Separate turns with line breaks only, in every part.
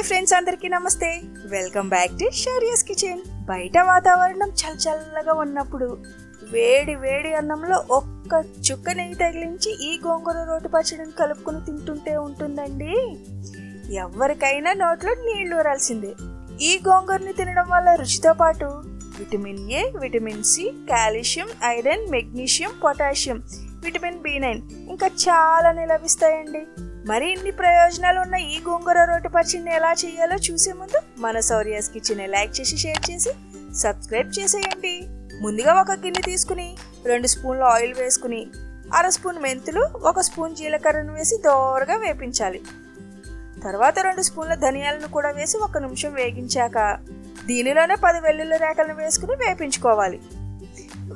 Hi friends, అందరికీ నమస్తే. Welcome back to Shaurya's kitchen. బయట వాతావరణం చల్లగా ఉన్నప్పుడు వేడి వేడి అన్నంలో ఒక్క చుక్క నెయ్యి తగిలించి ఈ గోంగూర రోటి పచ్చడిని కలుపుకొని తింటుంటే ఉంటుందండి. ఎవరికైనా నోట్లో నీళ్లు ఊరాల్సిందే. ఈ గోంగూరని తినడం వల్ల రుచితో పాటు vitamin A, vitamin C, calcium, iron, magnesium, potassium, vitamin B9 ఇంకా చాలానే లభిస్తాయండి. మరి ఇన్ని ప్రయోజనాలు ఉన్న ఈ గోంగూర రోటి పచ్చడిని ఎలా చేయాలో చూసే ముందు మన శౌర్యస్ కిచెన్ లైక్ చేసి, షేర్ చేసి, సబ్స్క్రైబ్ చేసేయండి. ముందుగా ఒక గిన్నె తీసుకుని 2 స్పూన్ల ఆయిల్ వేసుకుని 1/2 స్పూన్ మెంతులు, 1 స్పూన్ జీలకర్రను వేసి దోరగా వేపించాలి. తర్వాత 2 స్పూన్ల ధనియాలను కూడా వేసి 1 నిమిషం వేగించాక దీనిలోనే 10 వెల్లుల్లి రేకలను వేసుకుని వేపించుకోవాలి.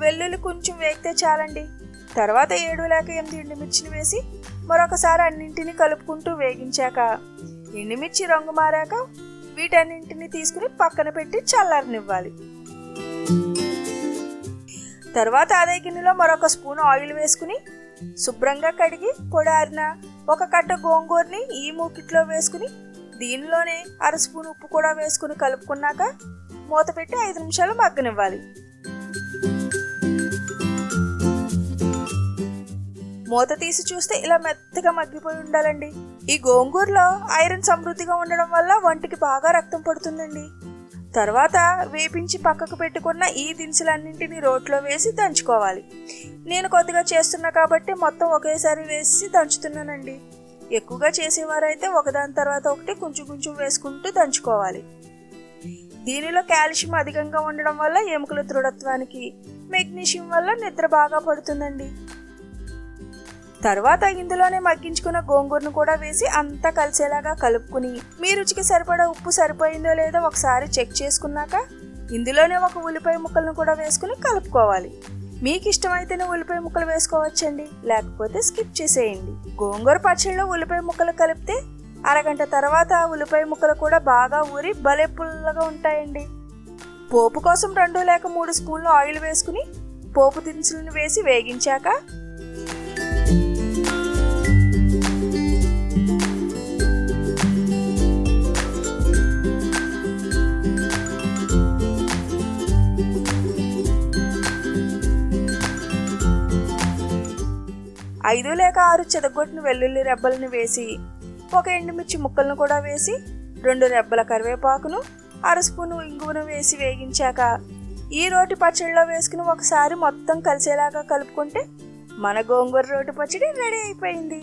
వెల్లుల్లి కొంచెం వేగితే చాలండి. తర్వాత 7 లేక 8 ఎండుమిర్చిని వేసి మరొకసారి అన్నింటినీ కలుపుకుంటూ వేగించాక ఎండుమిర్చి రంగు మారాక వీటన్నింటినీ తీసుకుని పక్కన పెట్టి చల్లారనివ్వాలి. తర్వాత అదే గిన్నెలో మరొక స్పూన్ ఆయిల్ వేసుకుని శుభ్రంగా కడిగి పొడారిన 1 కట్ట గోంగూరని ఈ మూకిట్లో వేసుకుని దీనిలోనే 1/2 స్పూన్ ఉప్పు కూడా వేసుకుని కలుపుకున్నాక మూత పెట్టి 5 నిమిషాలు మగ్గనివ్వాలి. మూత తీసి చూస్తే ఇలా మెత్తగా మగ్గిపోయి ఉండాలండి. ఈ గోంగూరలో ఐరన్ సమృద్ధిగా ఉండడం వల్ల వంటికి బాగా రక్తం పడుతుందండి. తర్వాత వేపించి పక్కకు పెట్టుకున్న ఈ దినుసులన్నింటినీ రోట్లో వేసి దంచుకోవాలి. నేను కొద్దిగా చేస్తున్నా కాబట్టి మొత్తం ఒకేసారి వేసి దంచుతున్నానండి. ఎక్కువగా చేసేవారైతే ఒకదాని తర్వాత ఒకటి కొంచెం వేసుకుంటూ దంచుకోవాలి. దీనిలో కాల్షియం అధికంగా ఉండడం వల్ల ఎముకల దృఢత్వానికి, మెగ్నీషియం వల్ల నిద్ర బాగా పడుతుందండి. తర్వాత ఇందులోనే మగ్గించుకున్న గోంగూరను కూడా వేసి అంతా కలిసేలాగా కలుపుకుని మీ రుచికి సరిపడా ఉప్పు సరిపోయిందో లేదో ఒకసారి చెక్ చేసుకున్నాక ఇందులోనే 1 ఉల్లిపాయ ముక్కలను కూడా వేసుకుని కలుపుకోవాలి. మీకు ఇష్టమైతేనే ఉల్లిపాయ ముక్కలు వేసుకోవచ్చండి, లేకపోతే స్కిప్ చేసేయండి. గోంగూర పచ్చడిలో ఉల్లిపాయ ముక్కలు కలిపితే అరగంట తర్వాత ఉల్లిపాయ ముక్కలు కూడా బాగా ఊరి భలే పుల్లగా ఉంటాయండి. పోపు కోసం 2 లేక 3 స్పూన్లు ఆయిల్ వేసుకుని పోపు దినుసులను వేసి వేగించాక 5 లేక 6 చెదగొట్టిన వెల్లుల్లి రెబ్బలను వేసి 1 ఎండుమిర్చి ముక్కలను కూడా వేసి 2 రెబ్బల కరివేపాకును, 1/2 స్పూను ఇంగువను వేసి వేగించాక ఈ రోటి పచ్చడిలో వేసుకుని ఒకసారి మొత్తం కలిసేలాగా కలుపుకుంటే మన గోంగూర రోటి పచ్చడి రెడీ అయిపోయింది.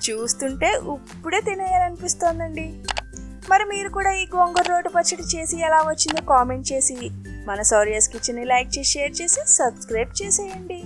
చూస్తుంటే ఇప్పుడే తినేయాలనిపిస్తోందండి. మరి మీరు కూడా ఈ గోంగూర రోటి పచ్చడి చేసి ఎలా వచ్చిందో కామెంట్ చేసి మన శౌర్యస్ కిచెన్ని లైక్ చేసి, షేర్ చేసి, సబ్స్క్రైబ్ చేసేయండి.